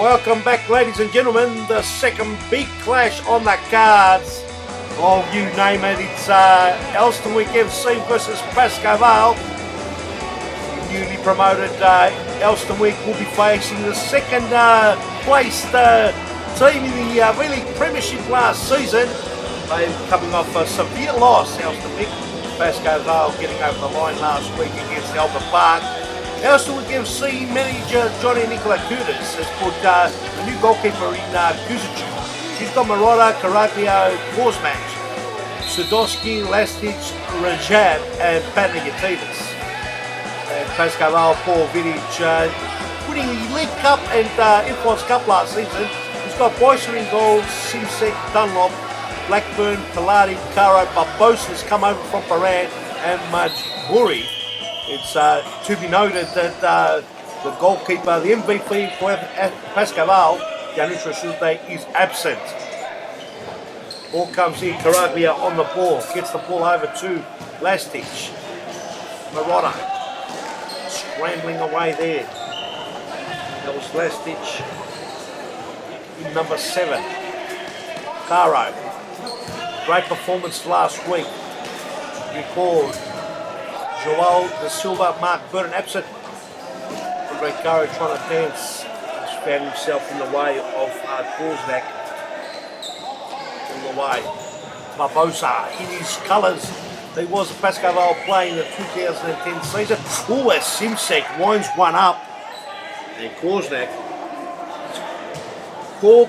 Welcome back, ladies and gentlemen. The second big clash on the cards. Oh, you name it. It's Elstenwick FC versus Pascoe Vale. The newly promoted Elstenwick will be facing the second placed team in the VLP premiership last season. They're coming off a severe loss, Elstenwick. Pascoe Vale getting over the line last week against Albert Park. Elstenwick FC manager Johnny Nicolacutis has put a new goalkeeper in Kuzic. She's got Marotta, Caraglio, Korsmatch, Sudowski, Lastic, Rajab and Patnagatitis. And Pascoe Vale, Paul Vidic, winning the League Cup and Influence Cup last season. He's got Boycer in goals, Simsek, Dunlop, Blackburn, Pilati, Caro, Barbosa's come over from Paran and Majburi. It's to be noted that the goalkeeper, the MVP for Pascoe Vale, Yanis Rasulte, is absent. Ball comes in, Caraglio on the ball, gets the ball over to Lastic. Marotta scrambling away there. That was Lastic in number 7. Caro, great performance last week. Recall Joel Da Silva, Mark Burton absent. Andre Caro trying to dance. He's found himself in the way of Korsnak. In the way. Barbosa in his colours. He was a Pascoe Vale player in the 2010 season. Oh, as Simsek winds one up. And Korsnak. Cork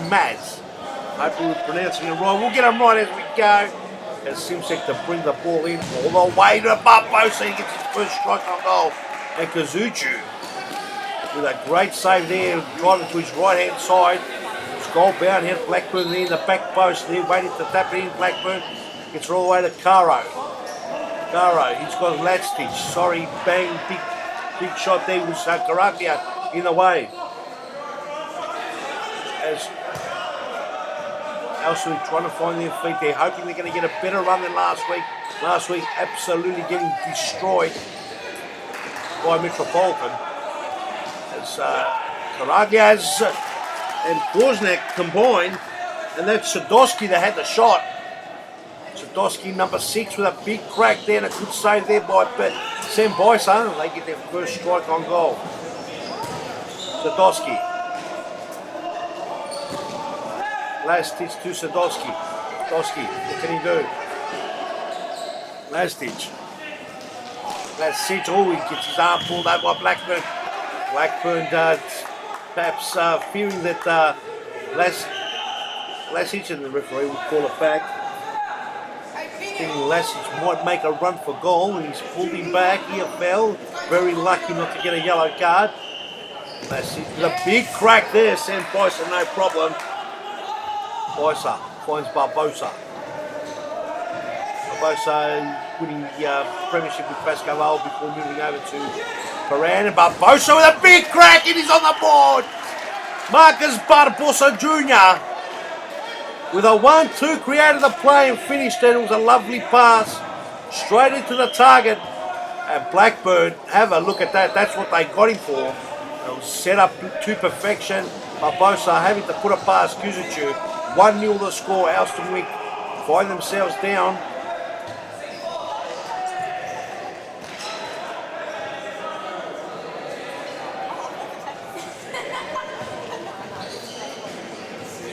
Maz. Hopefully we're pronouncing it right. We'll get them right as we go. As Simsek to bring the ball in all the way to Barbosa. He gets his first strike on goal. And Kazuchu with a great save there, driving to his right hand side. It's goal bound here. Blackburn there in the back post there, waiting to tap it in. Blackburn gets all the way to Caro. Caro, he's got Latstitch. Sorry, bang, big shot there with Caraglio in the way. As Elstenwick trying to find their feet. They're hoping they're going to get a better run than last week. Last week, absolutely getting destroyed by Metropolitan. As Caraglio and Korsnak combined, and that's Sudowski that had the shot. Sudowski, number 6, with a big crack there and a good save there by Sam Boycer. They get their first strike on goal. Sudowski. Lastic to Sudowski. Sudowski, what can he do? Lastic. Oh, he gets his arm pulled out by Blackburn. Blackburn perhaps fearing that Lastic and the referee will call it back. Thinking Lastic might make a run for goal, and he's pulled him back. He fell. Very lucky not to get a yellow card. Lastic with a big crack there. Sam Boycer, no problem. Boycer finds Barbosa. Barbosa winning the premiership with Pascoe Vale before moving over to Paran. And Barbosa with a big crack, and he's on the board. Marcus Barbosa Jr. with a 1-2 created the play and finished it. It was a lovely pass straight into the target. And Blackburn, have a look at that. That's what they got him for. It was set up to perfection. Barbosa having to put it past Kuzic. 1-0 the score. Elstenwick find themselves down.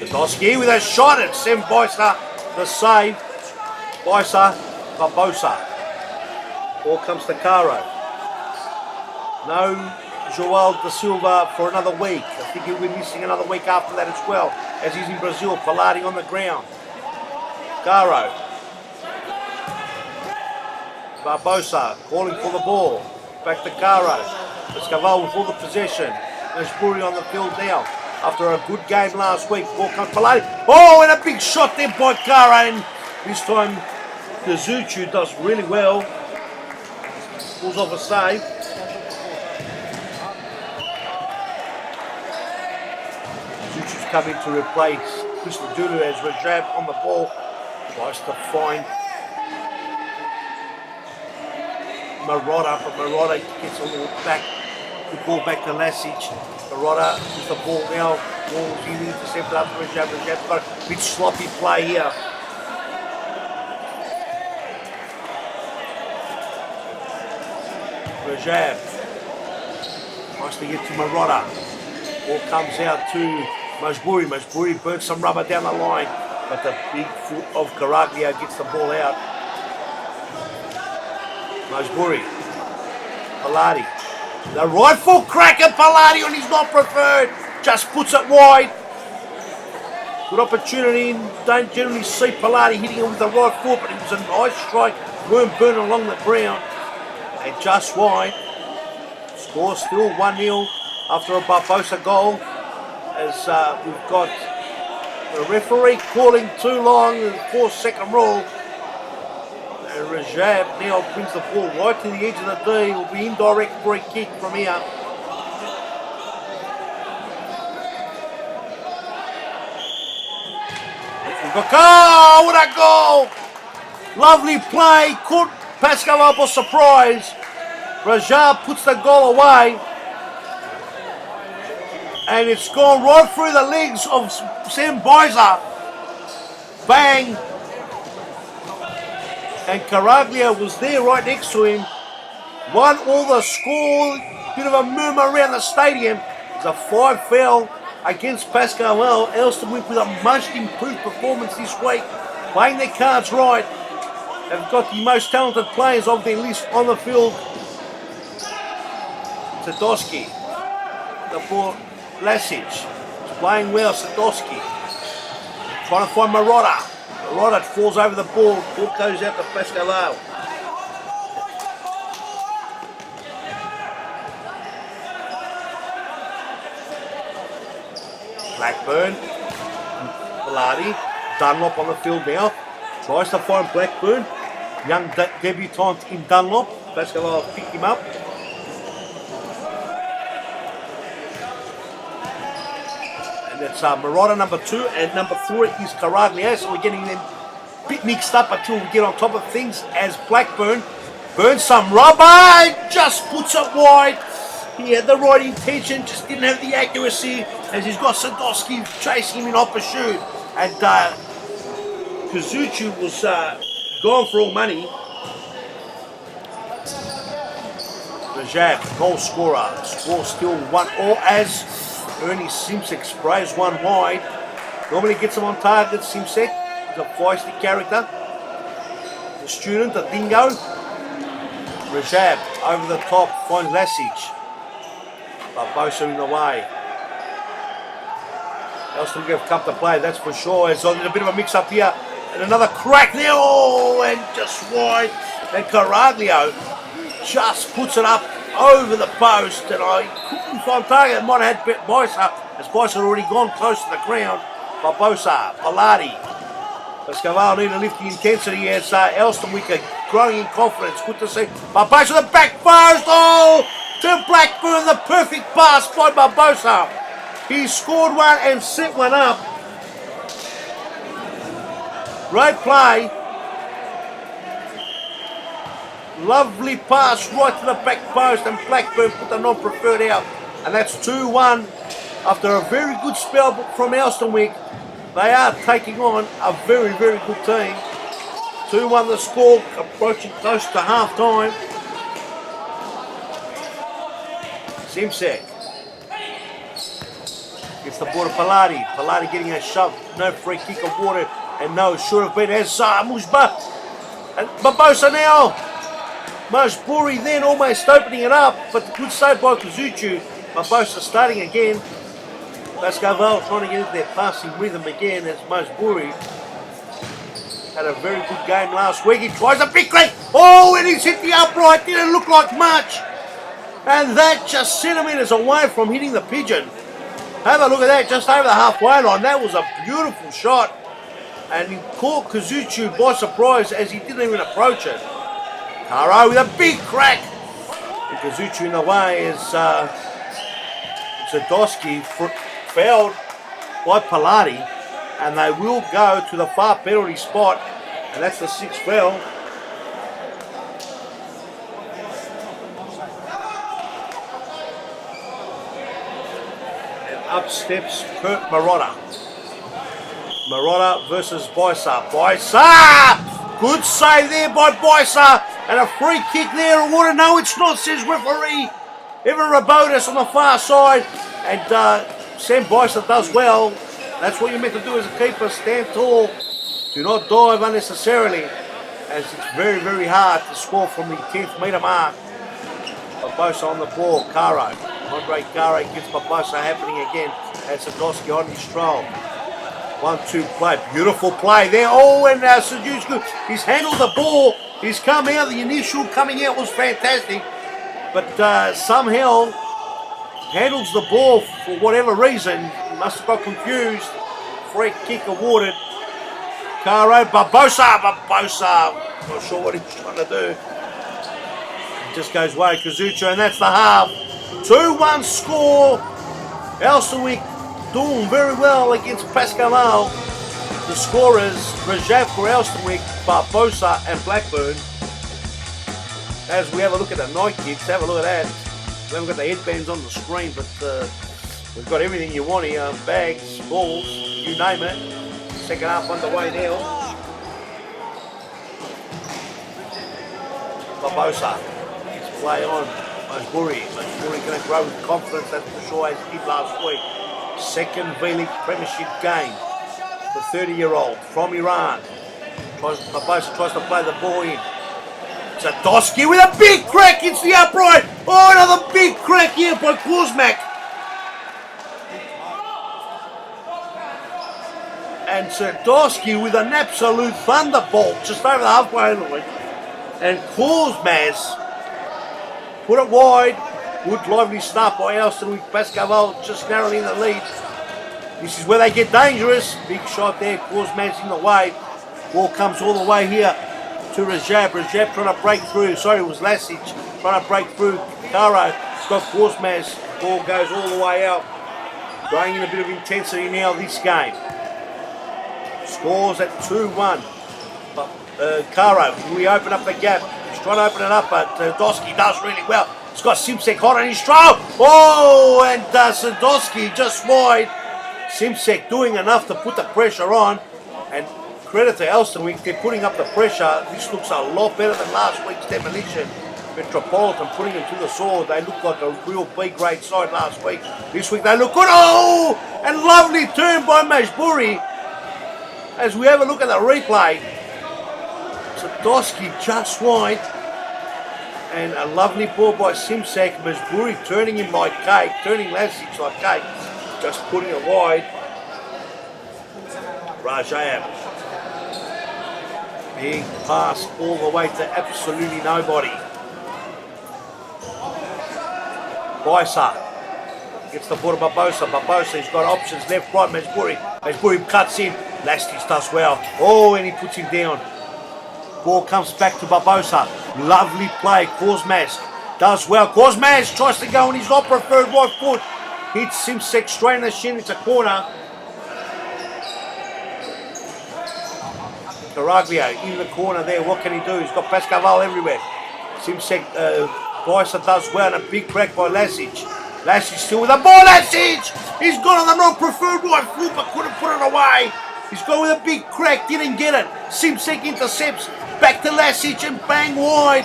Sudowski with a shot at Sam Boycer. The save. Boycer, Barbosa. Ball comes to Caro. No Joel Da Silva for another week. I think he'll be missing another week after that as well, as he's in Brazil, Pilati on the ground. Caro. Barbosa calling for the ball. Back to Caro. Pascoe Vale with all the possession. There's Buri on the field now. After a good game last week, ball comes Pilati. Oh, and a big shot there by Caro. And this time, Kazuchu does really well. Pulls off a save. Kazuchu's coming to replace Chris Ladulu as Rajab on the ball. Tries to find Marotta, but Marotta gets a little back Good ball back to Lasic. Marotta with the ball now. Walls in, intercepted up for Rajab. Rajab's got a bit sloppy play here. Rajab tries to get to Marotta. Ball comes out to Majbouri. Majbouri burns some rubber down the line, but the big foot of Caraglio gets the ball out. Majbouri. Palati. The rightful crack at Palati on his not preferred. Just puts it wide. Good opportunity. Don't generally see Palati hitting him with the right foot, but it was a nice strike. Weren't burning along the ground. And just wide. Score still 1-0 after a Barbosa goal. As we've got the referee calling too long, the 4-second rule. And Rajab now brings the ball right to the edge of the D. It will be indirect free kick from here. Oh, what a goal! Lovely play. Caught Pascoe Vale by surprise. Rajab puts the goal away. And it's gone right through the legs of Sam Bizer. Bang. And Caraglio was there right next to him. 1-1 the score. Bit of a murmur around the stadium. It's a 5 foul against Pascoe Vale. Elstenwick with a much improved performance this week. Playing their cards right. They've got the most talented players of their list on the field. Sadowski. The ball. Lasic. Playing well. Sadowski. Trying to find Marotta. Marotta falls over the ball. Ball goes out to Pascoe Vale. Blackburn. Palati. Dunlop on the field now. Tries to find Blackburn. Young debutant in Dunlop. Pascoe Vale picked him up. And it's Marotta number 2 and number 3 is Caraglio. So we're getting them a bit mixed up until we get on top of things as Blackburn burns some rubber. Just puts it wide. He had the right intention, just didn't have the accuracy as he's got Sadowski chasing him in hot pursuit. And Kazuchi was gone for all money. Rajab, goal scorer. Score still 1-1 as Ernie Simsek sprays one wide. Normally gets him on target. Simsek is a feisty character. The student, the dingo. Rajab over the top finds Lasic. Barbosa in the way. Elstenwick have come to play, that's for sure. There's a bit of a mix-up here. And another crack there. Oh, and just wide. And Caraglio just puts it up over the post. And I couldn't find target. Might have had Bicer, as Bicer had already gone close to the ground. Barbosa, Palati. Pascoe Vale need to lift the intensity as Elstenwick are growing in confidence. Good to see. Barbosa the back post. Oh, to Blackburn, the perfect pass by Barbosa. He scored one and set one up. Great play. Lovely pass right to the back post, and Blackburn put the non-preferred out. And that's 2-1 after a very good spell from Elstenwick. They are taking on a very, very good team. 2-1 the score, approaching close to half-time. Simsek gets the ball to Palati. Palati getting a shove. No free kick of water. And no, should have been as Musba. And Barbosa now. Majbouri then almost opening it up. But the good save by Kazuchi. Barbosa starting again. Pascoe Vale trying to get into their passing rhythm again as Majbouri had a very good game last week. He tries a big click. Oh, and he's hit the upright. Didn't look like much. And that just centimetres away from hitting the pigeon. Have a look at that, just over the halfway line. That was a beautiful shot. And he caught Kazuchi by surprise as he didn't even approach it. Caro with a big crack. And Kazuchi in the way as Sadowski fouled by Palati. And they will go to the far penalty spot. And that's the 6th foul. up steps Kurt Marotta. Marotta versus Boysa. Boysa! Good save there by Boysa. And a free kick there awarded. No, it's not, says referee Evan Rabotis on the far side. And Sam Boysa does well. That's what you're meant to do as a keeper. Stand tall. Do not dive unnecessarily, as it's very, very hard to score from the 10th metre mark. Barbosa on the ball. Caro. Andre Caro gets Barbosa happening again. And Sadowski on his stroll. 1-2 play. Beautiful play there. Oh, and Sajusku, he's handled the ball. He's come out. The initial coming out was fantastic. But somehow handles the ball for whatever reason. He must have got confused. Free kick awarded. Caro. Barbosa. Not sure what he was trying to do. Just goes away, Kazucha, and that's the half. 2-1 score. Elstenwick doing very well against Pascoe Vale. The scorers, Rajav for Elstenwick, Barbosa and Blackburn. As we have a look at the night kicks, have a look at that. We haven't got the headbands on the screen, but we've got everything you want here. Bags, balls, you name it. Second half underway now. Barbosa. Play on. Masburi going to grow with confidence, that's for sure, as he did last week. Second VLP premiership game. The 30-year-old from Iran. Barbosa tries to play the ball in. Sadowski with a big crack into the upright. Oh, another big crack here by Kuzmak. And Sadowski with an absolute thunderbolt just over the halfway line. And Kuzmak put it wide. Good lively start by Elstenwick. Pascoe Vale just narrowly in the lead. This is where they get dangerous. Big shot there. Kuzmak's in the way. Ball comes all the way here to Rajab. Rajab trying to break through. Sorry, it was Lasic trying to break through. Caro. It's got Kuzmak. Ball goes all the way out. Going in a bit of intensity now this game. Scores at 2-1. Caro, we open up the gap. He's trying to open it up, but Sadowski does really well. He's got Simsek hot on his stroke. Oh, and Sadowski just wide. Simsek doing enough to put the pressure on. And credit to Elstenwick, they're putting up the pressure. This looks a lot better than last week's demolition. Metropolitan putting them to the sword. They look like a real B-grade side last week. This week they look good. Oh, and lovely turn by Majburi. As we have a look at the replay, Sadowski just wide. And a lovely ball by Simsek. Majburi turning him like cake, turning Lasic like cake. Just putting it wide. Rajav. Big pass all the way to absolutely nobody. Boysa gets the ball to Barbosa. Barbosa, he's got options left, right. Majburi cuts in. Lastis does well. Oh, and he puts him down. Ball comes back to Barbosa. Lovely play. Kuzmak does well. Kuzmak tries to go on his not preferred right foot. Hits Simsek straight in the shin. It's a corner. Caraglio in the corner there. What can he do? He's got Pascoe Vale everywhere. Simsek, Boysa does well. And a big crack by Lasic. Lasic still with the ball. Lasic! He's got on the not preferred right foot but couldn't put it away. He's got with a big crack. Didn't get it. Simsek intercepts. Back to Lasic and bang wide.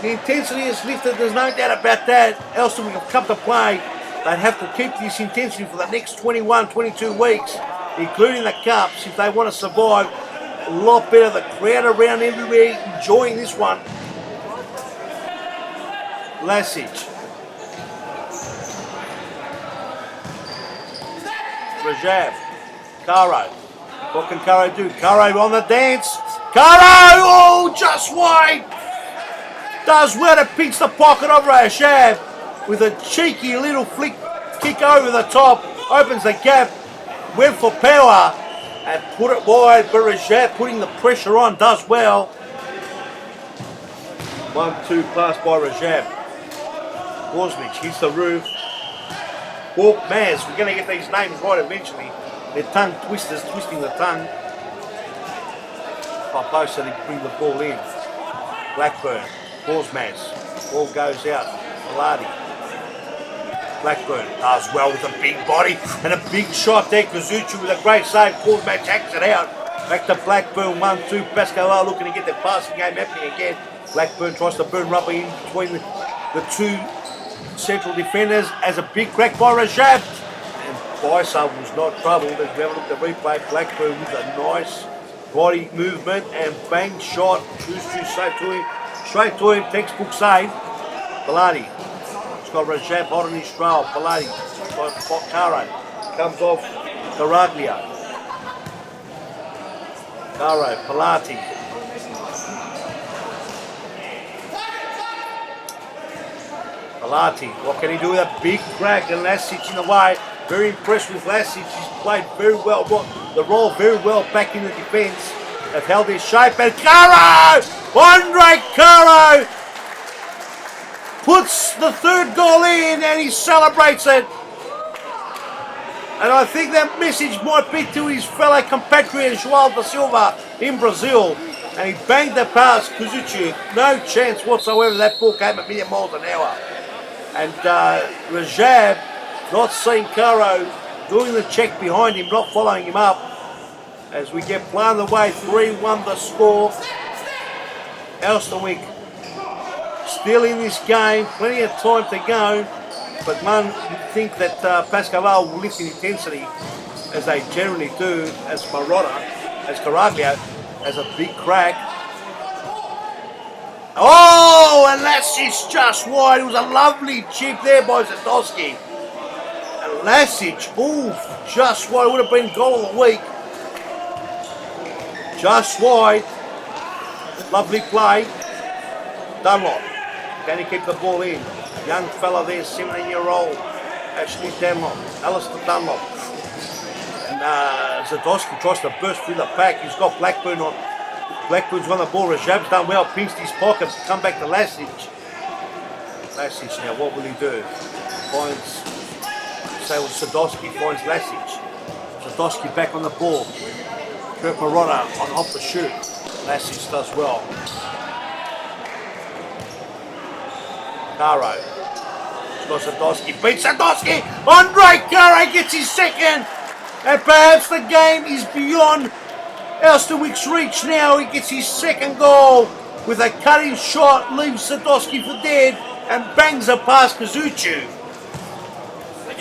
The intensity is lifted. There's no doubt about that. Elstenwick have come to play. They'd have to keep this intensity for the next 21, 22 weeks, including the Cups, if they want to survive. A lot better. The crowd around everywhere enjoying this one. Lasic. Rajav. Caro. What can Caro do? Caro on the dance. Caro! Oh, just wide. Does well to pinch the pocket of Rajav with a cheeky little flick kick over the top. Opens the gap. Went for power and put it wide. But Rajav putting the pressure on does well. 1-2 pass by Rajav. Kuzmak hits the roof. Walk Maz. We're going to get these names right eventually. Their tongue twisters twisting the tongue. Barbosa to bring the ball in. Blackburn. Kuzmak. Ball goes out. Maladi. Blackburn does well with a big body and a big shot there. Kazuchi with a great save. Quarterback checks it out. Back to Blackburn, 1-2. Pascoe Vale looking to get the passing game happening again. Blackburn tries to burn rubber in between the two central defenders as a big crack by Rajab. And Faisal was not troubled. As we have a look at the replay, Blackburn with a nice body movement and bang shot. Chuchu straight to him, textbook save. Baladi. It's got Rajab hot on his trail. Baladi. Caro. Comes off Caraglia. Caro, Palati. Palati, what can he do with a big crack? And Lasic in the way. Very impressed with Lasic. He's played very well, the role very well back in the defence. They've held their shape. And Caro! Andre Caro puts the third goal in and he celebrates it. And I think that message might be to his fellow compatriot João da Silva in Brazil. And he banged the pass, Kazuchi. No chance whatsoever. That ball came a million miles an hour. And Rajab, not seeing Caro, doing the check behind him, not following him up. As we get play on the way, 3-1 the score. Elstenwick still in this game, plenty of time to go. But one would think that Pascoe Vale will lift in intensity, as they generally do, as Marotta, as Caraglia, has a big crack. Oh, and Lasic just wide. It was a lovely chip there by Zadowski. And Lasic, ooh, just wide. It would have been goal of the week. Just wide. Lovely play. Dunlop. Can he keep the ball in? Young fella there, 17-year-old. Ashley Dunlop. Alistair Dunlop. And Zadowski tries to burst through the pack. He's got Blackburn on. Blackburn's on the ball. Rajab's done well. Pinched his pockets. Come back to Lasic. Lasic now, what will he do? Finds, Zadowski finds Lasic. Zadowski back on the ball. Kurt Marotta on off the shoot. Lasic does well. Caro. Zadowski beats Zadowski. Andre Caro gets his second. And perhaps the game is beyond Elstenwick's reach now. He gets his second goal with a cutting shot. Leaves Zadowski for dead. And bangs a past Kazuchi.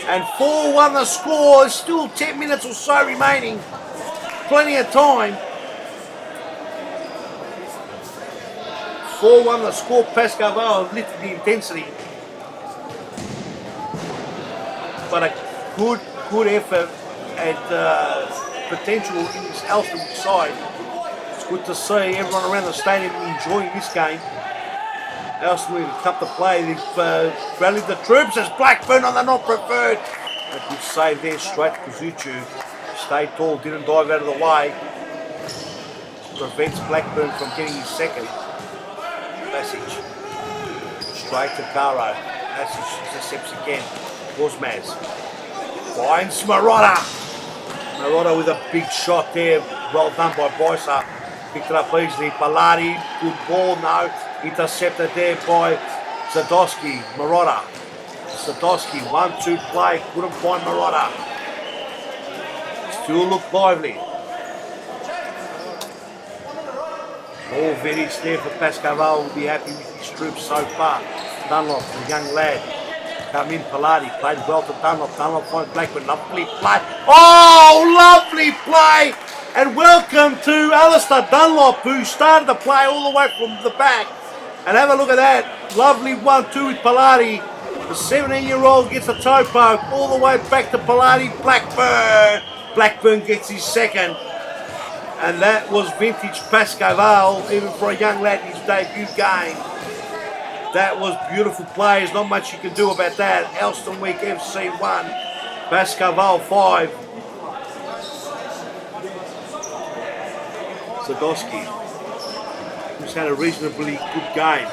And 4-1 the score. There's still 10 minutes or so remaining. Plenty of time. 4-1 the score. Pascoe Vale have lifted the intensity. But a good effort and potential in this Elstenwick side. It's good to see everyone around the stadium enjoying this game. Elstenwick have come to play. They've rallied the troops as Blackburn on the not preferred. A good save there, straight to Kazuchi. Stayed tall, didn't dive out of the way. Prevents Blackburn from getting his second. Lasic. Straight to Caro. Lasic intercepts again. Guzmaz. Finds Marotta. Marotta with a big shot there. Well done by Boysa. Picked it up easily. Paladi. Good ball now. Intercepted there by Zadowski. Marotta. Zadowski. 1-2 play. Couldn't find Marotta. Still look lively. All Vidic there for Pascoe Vale. Will be happy with his troops so far. Dunlop, the young lad. Come in, Paladi. Played well to Dunlop. Dunlop finds Blackburn. Lovely play. Oh, lovely play. And welcome to Alistair Dunlop, who started the play all the way from the back. And have a look at that. Lovely 1-2 with Paladi. The 17-year-old gets a toe poke all the way back to Paladi. Blackburn. Blackburn gets his second. And that was vintage Pascoe Vale, even for a young lad in his debut game. That was beautiful play. There's not much you can do about that. Elstenwick FC 1, Pascoe Vale 5. Zadowski, who's had a reasonably good game.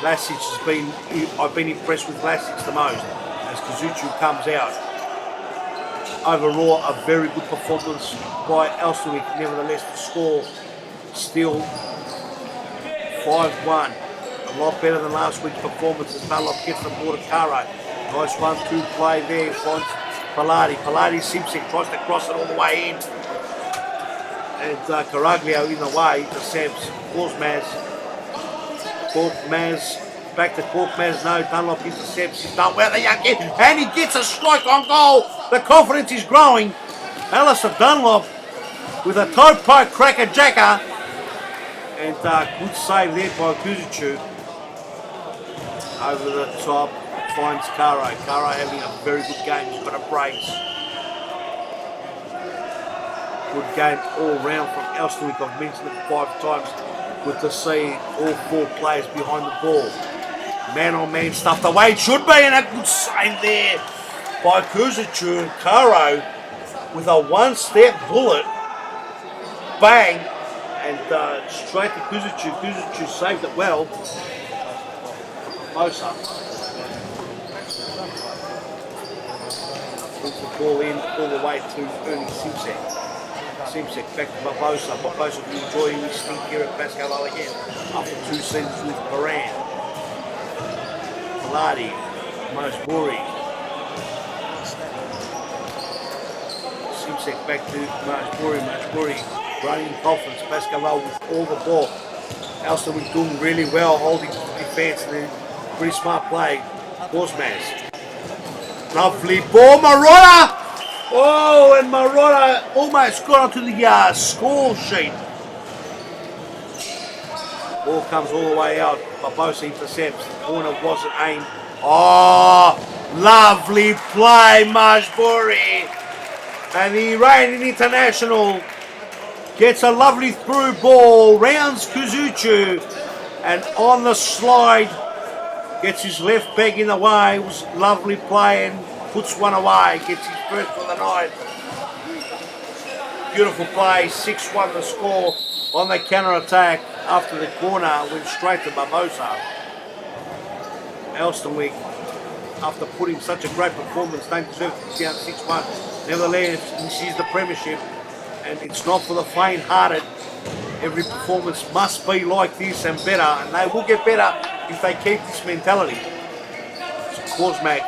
Lasic has been, I've been impressed with Lasic the most as Kazuchi comes out. Overall, a very good performance by Elstenwick. Nevertheless, the score still 5-1. A lot better than last week's performance as Dunlop gets the ball to Caro. Nice 1-2 play there. Finds Paladi Simpson tries to cross it all the way in. And Caraglio in the way intercepts. Korkmaz back to Korkmaz. No, Dunlop intercepts. He's done well, the young kid, and he gets a strike on goal. The confidence is growing. Alistair Dunlop with a toe poke cracker jacker. And good save there by Kuzuchu. Over the top, finds Caro. Caro having a very good game. He's got a brace. Good game all round from Elstenwick. I've mentioned it 5 times. Good to see all 4 players behind the ball. Man on man stuff the way it should be, and a good save there by Kuzuchu. And Caro with a one-step bullet. Bang! And straight to Kuzuchu. Kuzuchu saved it well. Mosa puts the ball in all the way to Ernie Simsek. Simsek back to Barbosa. Barbosa will be enjoying his stint here at Pascoe Vale again after 2 seasons with Moran. Paladi, Mosburi. Simsek back to Mosburi. Mosburi running confidence. Pascoe Vale with all the ball. Elstenwick doing really well, holding defence, and then pretty smart play. Korkmaz. Lovely ball, Marotta! Oh, and Marotta almost got onto the score sheet. Ball comes all the way out. Barbosa intercepts. The corner wasn't aimed. Oh, lovely play, Mosburi. And the Iranian international gets a lovely through ball, rounds Kuzuchu, and on the slide, gets his left peg in the way. It was lovely play and puts one away. Gets his first for the night. Beautiful play. 6-1 the score on the counter attack after the corner went straight to Barbosa. Elstenwick, after putting such a great performance, don't deserve to be down 6-1. Nevertheless, this is the premiership, and it's not for the faint-hearted. Every performance must be like this and better, and they will get better if they keep this mentality. So Korkmaz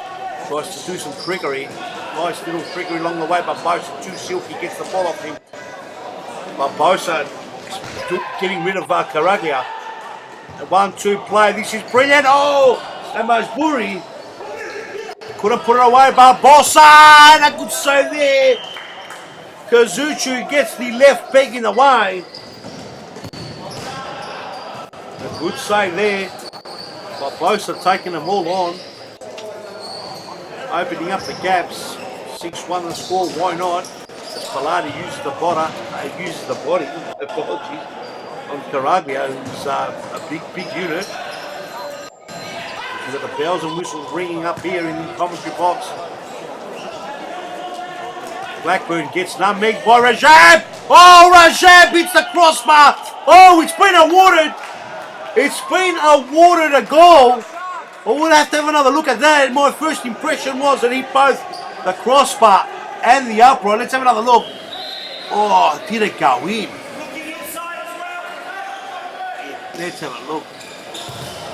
tries to do some trickery. Nice little trickery along the way. Barbosa, too silky, gets the ball off him. Barbosa getting rid of Caraglio. A 1-2 play. This is brilliant. Oh! And Mosburi couldn't put it away. Barbosa! And a good save there. Kuzuchu gets the left peg in the way. A good save there. Barbosa taking them all on. Opening up the gaps. 6-1 the score, why not? As Paladi uses the body, apologies, on Caraglio, who's a big unit. We've got the bells and whistles ringing up here in the commentary box. Blackburn gets nutmegged by Rajab. Oh, Rajab hits the crossbar. Oh, it's been awarded. It's been awarded a goal. Well, we'll have to have another look at that. My first impression was that he both the crossbar and the upright. Let's have another look. Oh, did it go in? Let's have a look.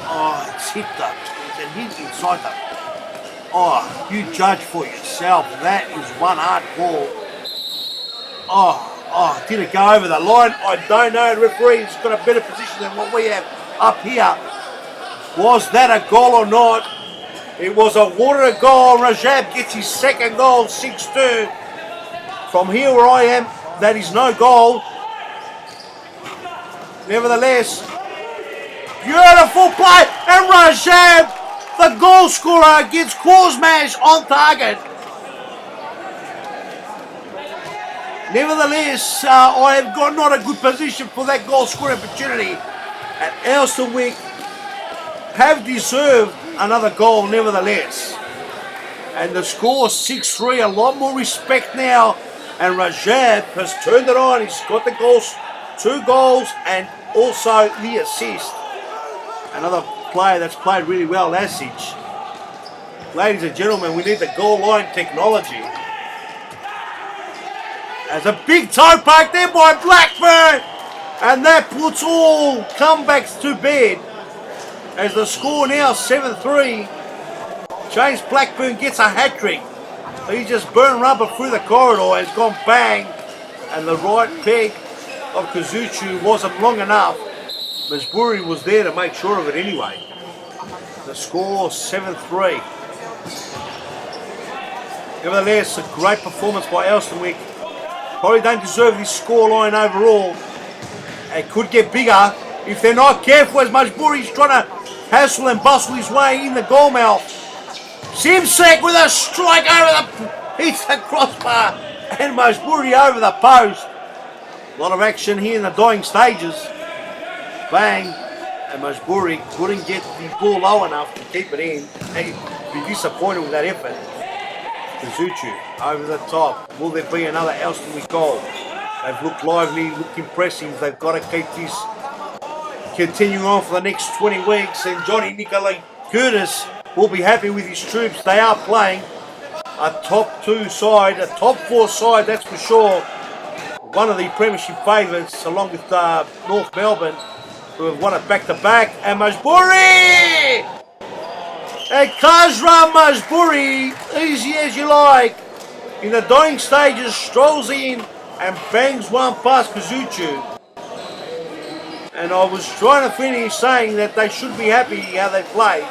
Oh, it's hit though. It's a hit inside though. Oh, you judge for yourself. That is one hard ball. Oh, did it go over the line? I don't know. The referee's got a better position than what we have up here. Was that a goal or not? It was awarded a goal. Rajab gets his second goal, 6-2. From here where I am, that is no goal. Nevertheless, beautiful play. And Rajab, the goal scorer, gets Korkmaz on target. Nevertheless, I have got not a good position for that goal scoring opportunity. And Elstenwick have deserved another goal nevertheless. And the score 6-3, a lot more respect now. And Rajab has turned it on. He's got the goals, 2 goals, and also the assist. Another player that's played really well, Asic. Ladies and gentlemen, we need the goal line technology. There's a big toe poke there by Blackburn. And that puts all comebacks to bed. As the score now 7-3 James Blackburn gets a hat-trick. He just burned rubber through the corridor, has gone bang, and the right peg of Kazuchu wasn't long enough. Masburi was there to make sure of it anyway. The score 7-3. Nevertheless, a great performance by Elstenwick. Probably don't deserve this scoreline overall. It could get bigger if they're not careful as Masburi's trying to hassle and bustle his way in the goal mouth. Simsek with a strike over the... hits the crossbar and Masburi over the post. A lot of action here in the dying stages. Bang. And Masburi couldn't get the ball low enough to keep it in. He'd be disappointed with that effort. Kazuchu over the top. Will there be another Elstenwick goal? They've looked lively, looked impressive. They've got to keep this continuing on for the next 20 weeks. And Johnny Nicola Curtis will be happy with his troops. They are playing a top 2 side, a top 4 side, that's for sure. One of the premiership favourites, along with North Melbourne, who have won it back-to-back. And Masburi! And Kazra Masburi, easy as you like, in the dying stages, strolls in and bangs one past Kazuchu. And I was trying to finish saying that they should be happy how they played,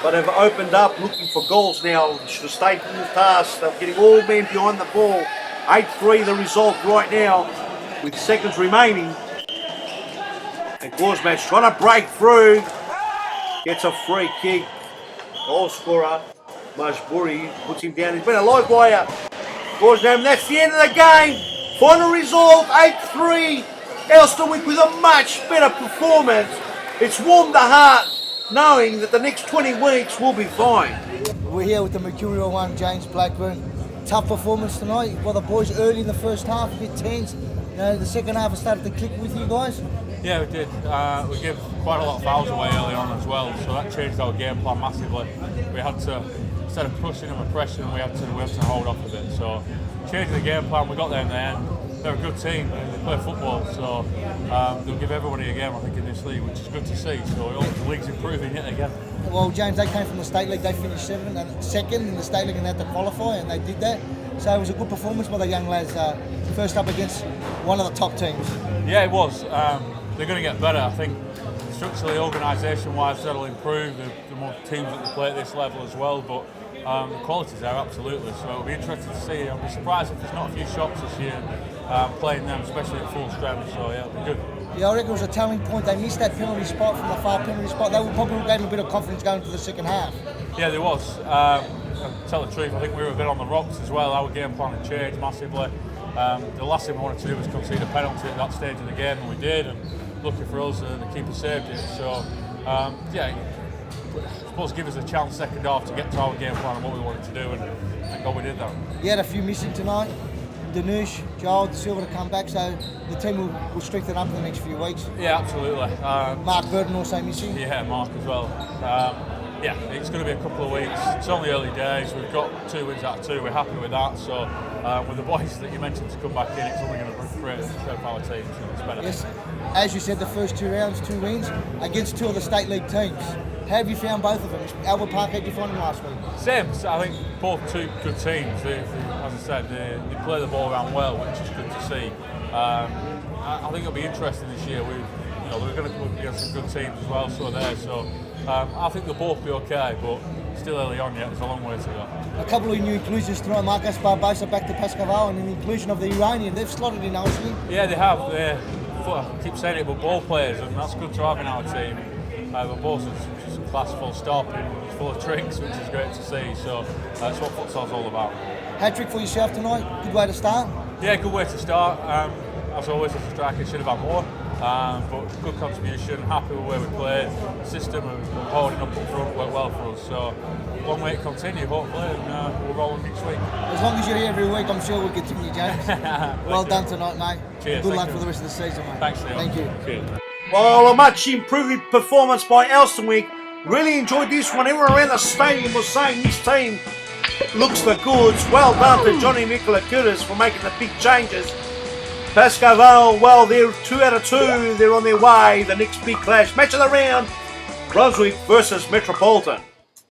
but have opened up looking for goals now. Should have stayed in the task. They're getting all men behind the ball. 8-3 the result right now, with seconds remaining. And Gorsmatch trying to break through. Gets a free kick. Goal scorer, Masburi, puts him down. He's been a live wire. Gorsmatch, and that's the end of the game. Final result, 8-3. Elstenwick with a much better performance. It's warmed the heart knowing that the next 20 weeks will be fine. We're here with the Mercurial one, James Blackburn. Tough performance tonight. Well, the boys early in the first half, a bit tense. You know, the second half has started to click with you guys. Yeah, we did. We gave quite a lot of fouls away early on as well, so that changed our game plan massively. We had to, instead of pushing them and pressuring, we had to hold off a bit. So, changing the game plan, we got there in the end. They're a good team, they play football, so they'll give everybody a game, I think, in this league, which is good to see. So the league's improving yet again. Well, James, they came from the State League, they finished second in the State League and had to qualify, and they did that. So it was a good performance by the young lads, first up against one of the top teams. Yeah, it was. They're going to get better, I think. Structurally, organisation-wise, that'll improve. The more teams that they play at this level as well, but the quality's there, absolutely. So it'll be interesting to see. I'll be surprised if there's not a few shots this year playing them, especially at full strength. So yeah, it'll be good. Yeah, I reckon it was a telling point. They missed that penalty spot from the far penalty spot. They would probably gain a bit of confidence going into the second half. Yeah, there was. To tell the truth, I think we were a bit on the rocks as well. Our game plan had changed massively. The last thing we wanted to do was concede a penalty at that stage of the game, and we did. And lucky for us, the keeper saved it. So yeah, I suppose give us a chance second half to get to our game plan and what we wanted to do, and thank God we did that. You had a few missing tonight. Danush, Joel, Silva to come back, so the team will strengthen up in the next few weeks. Yeah, absolutely. Mark Burton also missing. Yeah, Mark as well. Yeah, it's going to be a couple of weeks. It's only early days. We've got 2 wins out of 2. We're happy with that. So with the boys that you mentioned to come back in, it's only going to create our team. So it's better. Yes, as you said, the first 2 rounds, 2 wins against 2 of the State League teams. How have you found both of them? Albert Park, how did you find them last week? Same. So I think both 2 good teams. As I said, they play the ball around well, which is good to see. I think it'll be interesting this year. We're going to come up against some good teams as well, so there. So I think they'll both be okay, but still early on yet. There's a long way to go. A couple of new inclusions tonight. Marcus Barbosa back to Pascoe Vale, and the inclusion of the Iranian. They've slotted in nicely. Yeah, they have. I keep saying it, but ball players, and that's good to have in our team. Barbosa's just a class full stop, and he's full of tricks, which is great to see. So that's what futsal's all about. Hat-trick for yourself tonight. Good way to start. Yeah, good way to start. As always, as a striker, should have had more. But good contribution, happy with where we played. The system of holding up front worked well for us. So long way to continue, hopefully, and we'll roll next week. As long as you're here every week, I'm sure we'll continue, James. Well done tonight, mate. Cheers. Good luck for the rest of the season, mate. Thanks, Neil. Thank you. Cheers. Well, a much improved performance by Elstenwick. Really enjoyed this one. Everyone around the stadium was saying this team looks the goods. Well done to Johnny Nicola Curtis for making the big changes. Pascoe Vale, well, they're 2 out of 2. They're on their way. The next big clash. Match of the round, Brunswick versus Metropolitan.